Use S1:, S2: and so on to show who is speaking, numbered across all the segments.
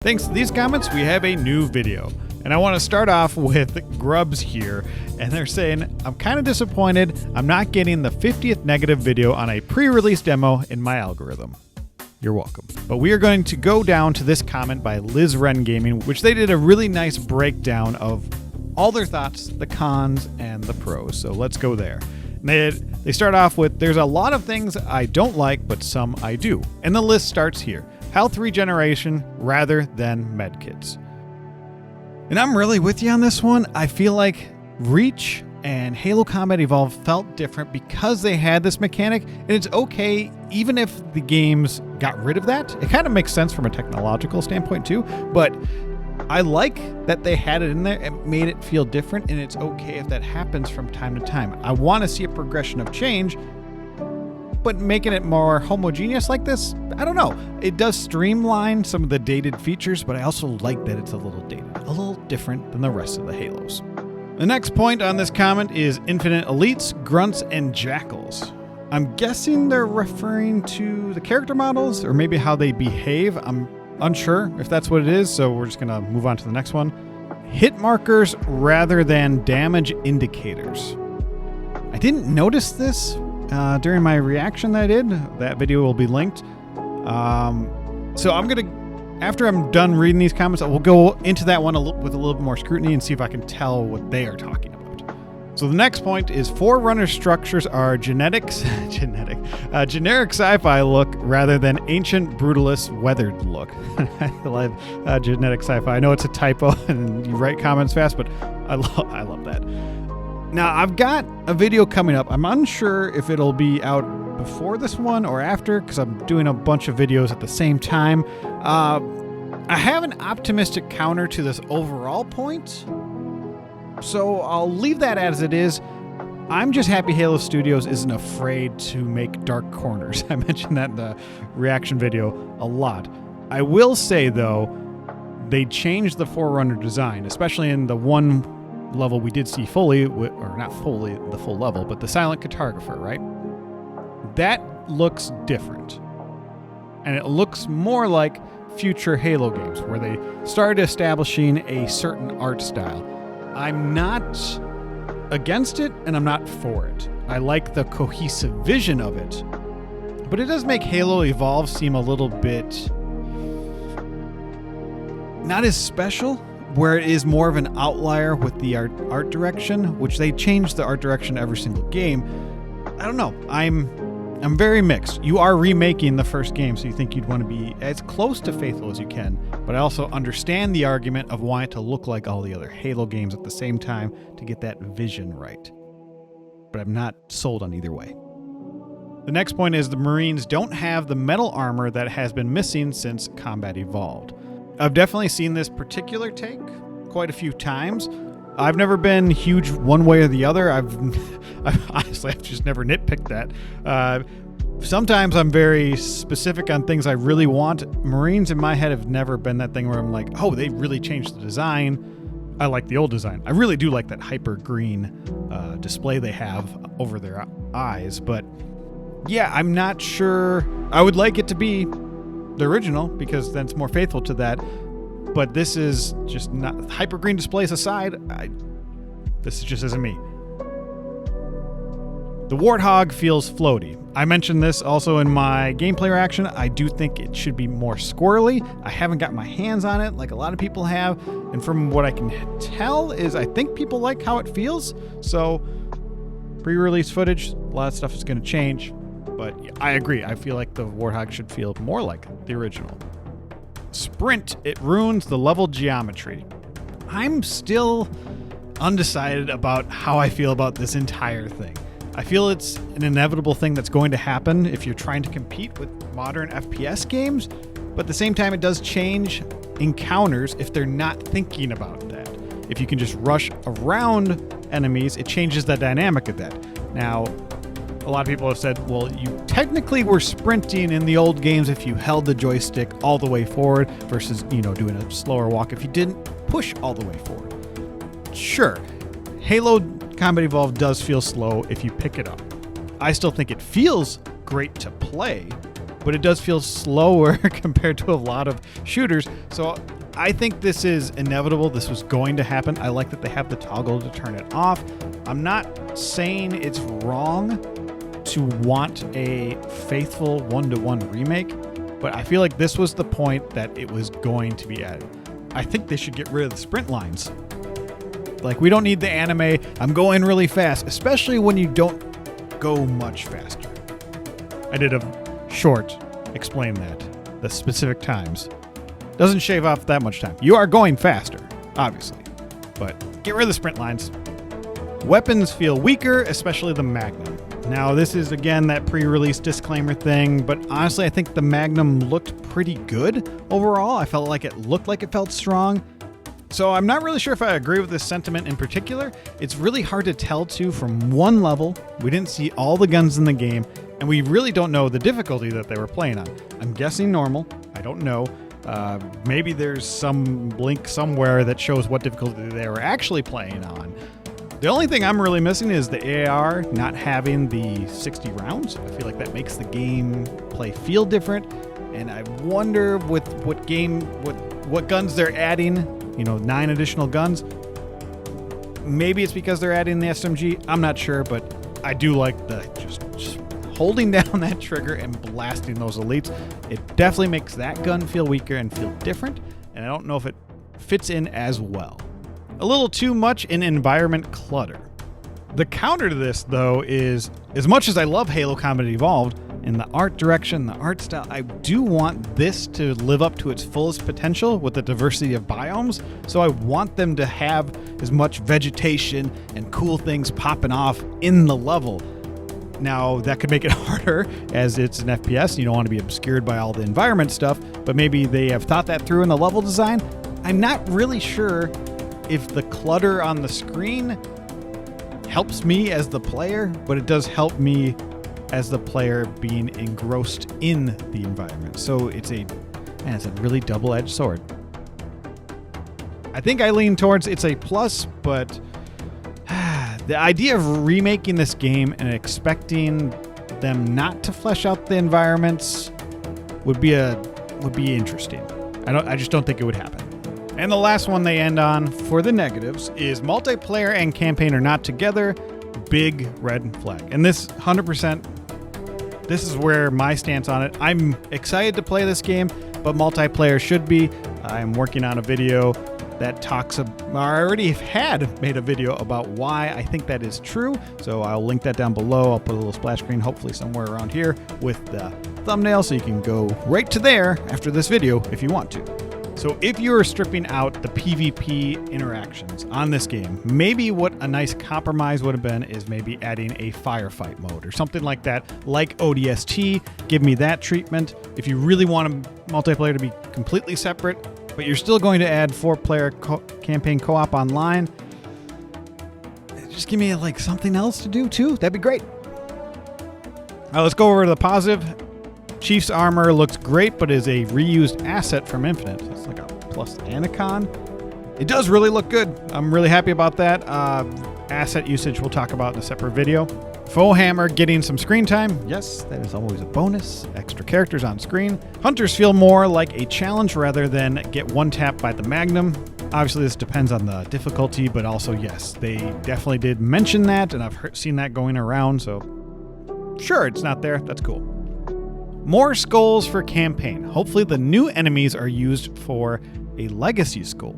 S1: Thanks to these comments, we have a new video. And I want to start off with Grubs here, and they're saying, I'm kind of disappointed I'm not getting the 50th negative video on a pre-release demo in my algorithm. You're welcome. But we are going to go down to this comment by Liz Wren Gaming, which they did a really nice breakdown of all their thoughts, the cons, and the pros. So let's go there. They start off with, there's a lot of things I don't like, but some I do. And the list starts here. Health regeneration rather than medkits. And I'm really with you on this one. I feel like Reach and Halo Combat Evolved felt different because they had this mechanic, and it's okay even if the games got rid of that. It kind of makes sense from a technological standpoint too, but I like that they had it in there. It made it feel different, and it's okay if that happens from time to time. I want to see a progression of change, but making it more homogeneous like this, I don't know. It does streamline some of the dated features, but I also like that it's a little dated, a little different than the rest of the Halos. The next point on this comment is Infinite Elites, Grunts, and Jackals. I'm guessing they're referring to the character models or maybe how they behave. I'm unsure if that's what it is, so we're just going to move on to the next one. Hit markers rather than damage indicators. I didn't notice this during my reaction that I did. That video will be linked. So I'm going to, after I'm done reading these comments, I will go into that one with a little bit more scrutiny and see if I can tell what they are talking about. So the next point is Forerunner structures are generic sci-fi look rather than ancient brutalist weathered look. I love genetic sci-fi. I know it's a typo and you write comments fast, but I love that. Now, I've got a video coming up. I'm unsure if it'll be out before this one or after because I'm doing a bunch of videos at the same time. I have an optimistic counter to this overall point, so I'll leave that as it is. I'm just happy Halo Studios isn't afraid to make dark corners. I mentioned that in the reaction video a lot. I will say, though, they changed the Forerunner design, especially in the one level we did see fully, or not fully the full level, but the silent cartographer, right? That looks different. And it looks more like future Halo games where they started establishing a certain art style. I'm not against it and I'm not for it. I like the cohesive vision of it, but it does make Halo Evolve seem a little bit not as special, where it is more of an outlier with the art direction, which they change the art direction every single game. I don't know. I'm very mixed. You are remaking the first game, so you think you'd want to be as close to faithful as you can, but I also understand the argument of wanting to look like all the other Halo games at the same time to get that vision right. But I'm not sold on either way. The next point is the Marines don't have the metal armor that has been missing since Combat Evolved. I've definitely seen this particular take quite a few times. I've never been huge one way or the other. I've honestly just never nitpicked that. Sometimes I'm very specific on things I really want. Marines in my head have never been that thing where I'm like, oh, they really changed the design. I like the old design. I really do like that hyper green display they have over their eyes. But yeah, I'm not sure. I would like it to be the original because then it's more faithful to that. But this is just not, hyper green displays aside, this just isn't me. The Warthog feels floaty. I mentioned this also in my gameplay reaction. I do think it should be more squirrely. I haven't got my hands on it like a lot of people have. And from what I can tell is I think people like how it feels. So pre-release footage, a lot of stuff is going to change. But yeah, I agree. I feel like the Warthog should feel more like the original. Sprint, it ruins the level geometry. I'm still undecided about how I feel about this entire thing. I feel it's an inevitable thing that's going to happen if you're trying to compete with modern FPS games, but at the same time it does change encounters if they're not thinking about that. If you can just rush around enemies, it changes the dynamic of that. Now, a lot of people have said, well, you technically were sprinting in the old games if you held the joystick all the way forward versus, doing a slower walk if you didn't push all the way forward. Sure, Halo Combat Evolved does feel slow if you pick it up. I still think it feels great to play, but it does feel slower compared to a lot of shooters. So I think this is inevitable. This was going to happen. I like that they have the toggle to turn it off. I'm not saying it's wrong to want a faithful one-to-one remake, but I feel like this was the point that it was going to be added. I think they should get rid of the sprint lines. Like, we don't need the anime, I'm going really fast, especially when you don't go much faster. I did a short explain that, the specific times. Doesn't shave off that much time. You are going faster, obviously, but get rid of the sprint lines. Weapons feel weaker, especially the Magnum. Now, this is, again, that pre-release disclaimer thing, but honestly, I think the Magnum looked pretty good overall. I felt like it looked like it felt strong. So I'm not really sure if I agree with this sentiment in particular. It's really hard to tell, too, from one level. We didn't see all the guns in the game, and we really don't know the difficulty that they were playing on. I'm guessing normal. I don't know. Maybe there's some link somewhere that shows what difficulty they were actually playing on. The only thing I'm really missing is the AR not having the 60 rounds. I feel like that makes the game play feel different. And I wonder with what guns they're adding, 9 additional guns. Maybe it's because they're adding the SMG. I'm not sure, but I do like the just holding down that trigger and blasting those elites. It definitely makes that gun feel weaker and feel different. And I don't know if it fits in as well. A little too much in environment clutter. The counter to this, though, is as much as I love Halo Combat Evolved, in the art direction, the art style, I do want this to live up to its fullest potential with the diversity of biomes. So I want them to have as much vegetation and cool things popping off in the level. Now, that could make it harder as it's an FPS. You don't want to be obscured by all the environment stuff, but maybe they have thought that through in the level design. I'm not really sure if the clutter on the screen helps me as the player, but it does help me as the player being engrossed in the environment. So it's a really double-edged sword. I think I lean towards it's a plus, but the idea of remaking this game and expecting them not to flesh out the environments would be interesting. I just don't think it would happen. And the last one they end on for the negatives is multiplayer and campaign are not together. Big red flag. And this 100%, this is where my stance on it. I'm excited to play this game, but multiplayer should be. I'm working on a video that talks about, I already had made a video about why I think that is true. So I'll link that down below. I'll put a little splash screen, hopefully somewhere around here with the thumbnail, so you can go right to there after this video if you want to. So if you're stripping out the PvP interactions on this game, maybe what a nice compromise would have been is maybe adding a firefight mode or something like that, like ODST. Give me that treatment. If you really want a multiplayer to be completely separate, but you're still going to add 4-player campaign co-op online, just give me like something else to do too. That'd be great. Now let's go over to the positive. Chief's armor looks great, but is a reused asset from Infinite. It's like a plus and a con. It does really look good. I'm really happy about that. Asset usage we'll talk about in a separate video. Foe Hammer getting some screen time. Yes, that is always a bonus. Extra characters on screen. Hunters feel more like a challenge rather than get one tap by the Magnum. Obviously, this depends on the difficulty, but also, yes, they definitely did mention that, and I've seen that going around, so sure, it's not there. That's cool. More skulls for campaign. Hopefully the new enemies are used for a legacy skull.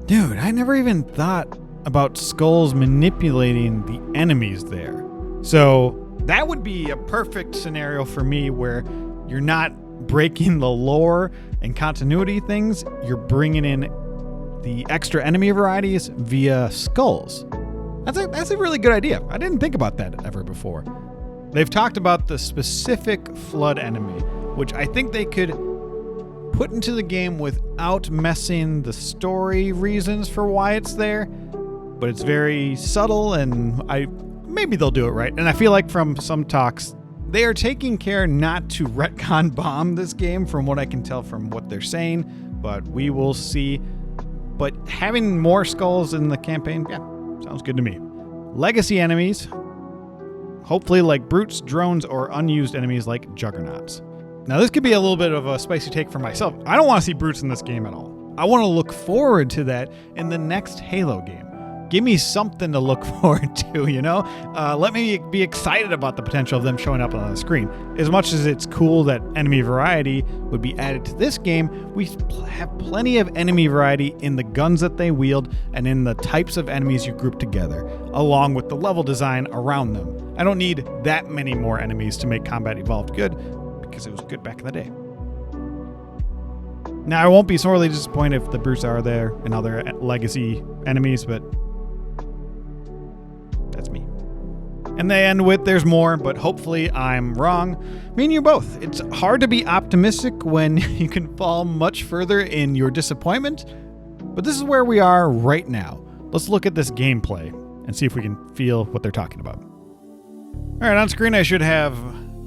S1: Dude, I never even thought about skulls manipulating the enemies there. So that would be a perfect scenario for me where you're not breaking the lore and continuity things. You're bringing in the extra enemy varieties via skulls. That's a really good idea. I didn't think about that ever before. They've talked about the specific flood enemy, which I think they could put into the game without messing the story reasons for why it's there. But it's very subtle, and maybe they'll do it right. And I feel like from some talks, they are taking care not to retcon bomb this game, from what I can tell from what they're saying. But we will see. But having more skulls in the campaign, yeah, sounds good to me. Legacy enemies. Hopefully like brutes, drones, or unused enemies like juggernauts. Now, this could be a little bit of a spicy take for myself. I don't want to see brutes in this game at all. I want to look forward to that in the next Halo game. Give me something to look forward to, you know? Let me be excited about the potential of them showing up on the screen. As much as it's cool that enemy variety would be added to this game, we have plenty of enemy variety in the guns that they wield and in the types of enemies you group together, along with the level design around them. I don't need that many more enemies to make Combat Evolved good, because it was good back in the day. Now, I won't be sorely disappointed if the brutes are there and other legacy enemies, but that's me. And they end with, there's more, but hopefully I'm wrong. Me and you both. It's hard to be optimistic when you can fall much further in your disappointment, but this is where we are right now. Let's look at this gameplay and see if we can feel what they're talking about. All right, on screen I should have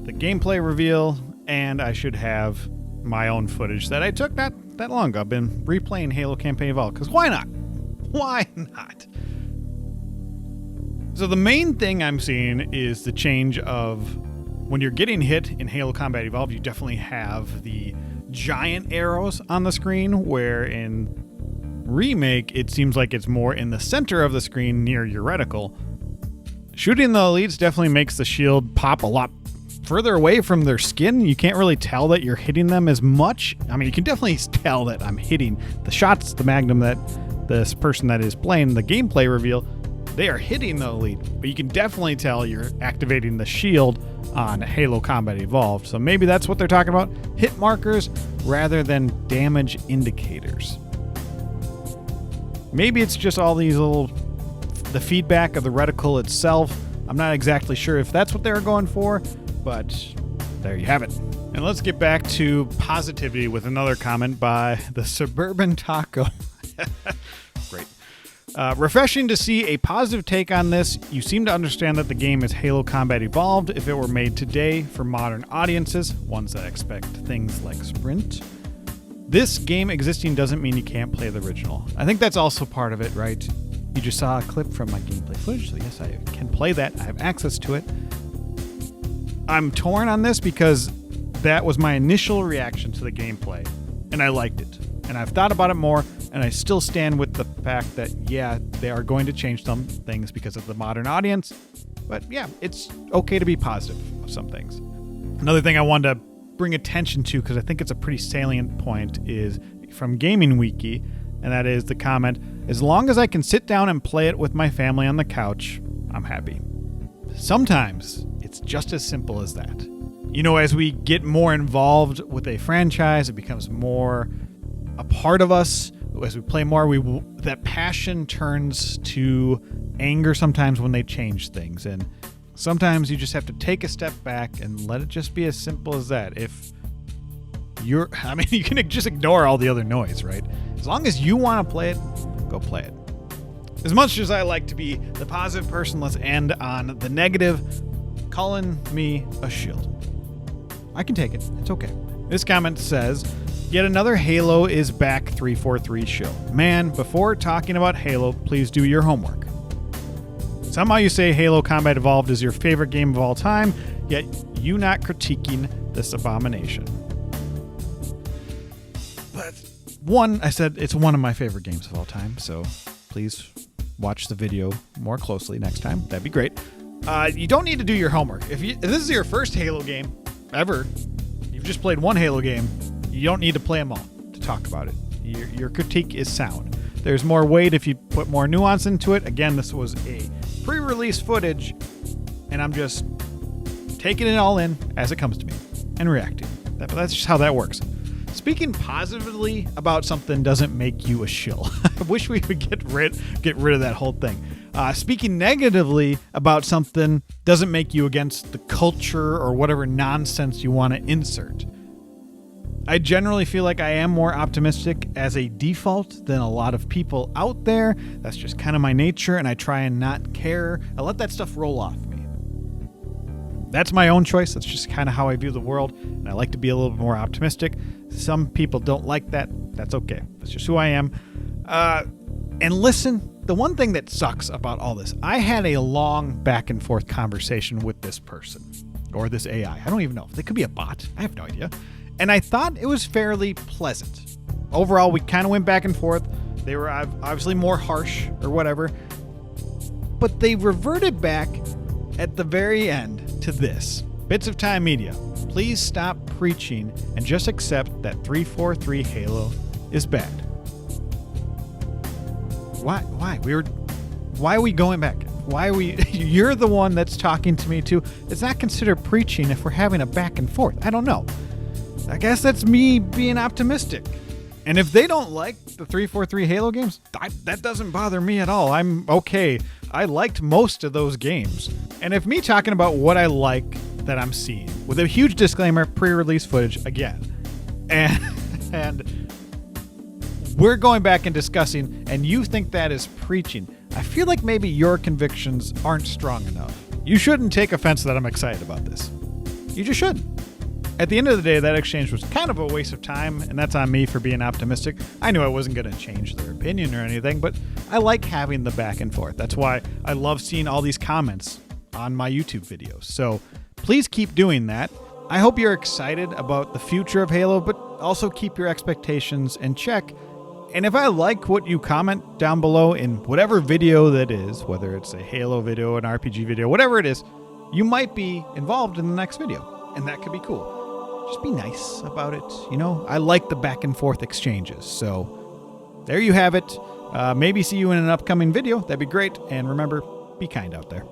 S1: the gameplay reveal, and I should have my own footage that I took not that long ago. I've been replaying Halo Campaign Evolved, because why not? Why not? So the main thing I'm seeing is the change of when you're getting hit in Halo Combat Evolved, you definitely have the giant arrows on the screen, where in Remake, it seems like it's more in the center of the screen near your reticle. Shooting the elites definitely makes the shield pop a lot further away from their skin. You can't really tell that you're hitting them as much. I mean, you can definitely tell that I'm hitting the shots, the Magnum that this person that is playing the gameplay reveal, they are hitting the elite, but you can definitely tell you're activating the shield on Halo Combat Evolved. So maybe that's what they're talking about, hit markers rather than damage indicators. Maybe it's just all these the feedback of the reticle itself. I'm not exactly sure if that's what they were going for, but there you have it. And let's get back to positivity with another comment by the Suburban Taco. Great. Refreshing to see a positive take on this. You seem to understand that the game is Halo Combat Evolved if it were made today for modern audiences, ones that expect things like sprint. This game existing doesn't mean you can't play the original. I think that's also part of it, right? You just saw a clip from my gameplay footage, so yes, I can play that. I have access to it. I'm torn on this because that was my initial reaction to the gameplay, and I liked it. And I've thought about it more, and I still stand with the fact that, yeah, they are going to change some things because of the modern audience. But yeah, it's okay to be positive of some things. Another thing I wanted to bring attention to, because I think it's a pretty salient point, is from Gaming Wiki, and that is the comment, as long as I can sit down and play it with my family on the couch, I'm happy. Sometimes it's just as simple as that. You know, as we get more involved with a franchise, it becomes more a part of us. As we play more, that passion turns to anger sometimes when they change things. And sometimes you just have to take a step back and let it just be as simple as that. You can just ignore all the other noise, right? As long as you want to play it, go play it. As much as I like to be the positive person, let's end on the negative, calling me a shill. I can take it. It's okay. This comment says, yet another Halo is back 343 shill. Man, before talking about Halo, please do your homework. Somehow you say Halo Combat Evolved is your favorite game of all time, yet you not critiquing this abomination. But I said it's one of my favorite games of all time, so please watch the video more closely next time. That'd be great. You don't need to do your homework. If this is your first Halo game ever, you've just played one Halo game, you don't need to play them all to talk about it. Your critique is sound. There's more weight if you put more nuance into it. Again, this was a pre-release footage, and I'm just taking it all in as it comes to me and reacting. That's just how that works. Speaking positively about something doesn't make you a shill. I wish we would get rid of that whole thing. Speaking negatively about something doesn't make you against the culture or whatever nonsense you want to insert. I generally feel like I am more optimistic as a default than a lot of people out there. That's just kind of my nature, and I try and not care. I let that stuff roll off me. That's my own choice. That's just kind of how I view the world, and I like to be a little bit more optimistic. Some people don't like that. That's okay. That's just who I am. And listen, the one thing that sucks about all this, I had a long back and forth conversation with this person. or this AI. I don't even know. They could be a bot. I have no idea. And I thought it was fairly pleasant. Overall, we kind of went back and forth. They were obviously more harsh or whatever. But they reverted back at the very end to this. Bits of Time Media, please stop preaching and just accept that 343 Halo is bad. Why? Why are we going back? Why are we? You're the one that's talking to me too. It's not considered preaching if we're having a back and forth. I don't know. I guess that's me being optimistic. And if they don't like the 343 Halo games, that doesn't bother me at all. I'm okay. I liked most of those games. And if me talking about what I like that I'm seeing, with a huge disclaimer, pre-release footage again, and we're going back and discussing, and you think that is preaching, I feel like maybe your convictions aren't strong enough. You shouldn't take offense that I'm excited about this. You just shouldn't. At the end of the day, that exchange was kind of a waste of time, and that's on me for being optimistic. I knew I wasn't going to change their opinion or anything, but I like having the back and forth. That's why I love seeing all these comments on my YouTube videos. So please keep doing that. I hope you're excited about the future of Halo, but also keep your expectations in check. And if I like what you comment down below in whatever video that is, whether it's a Halo video, an RPG video, whatever it is, you might be involved in the next video, and that could be cool. Just be nice about it. You know, I like the back and forth exchanges. So there you have it. Maybe see you in an upcoming video. That'd be great. And remember, be kind out there.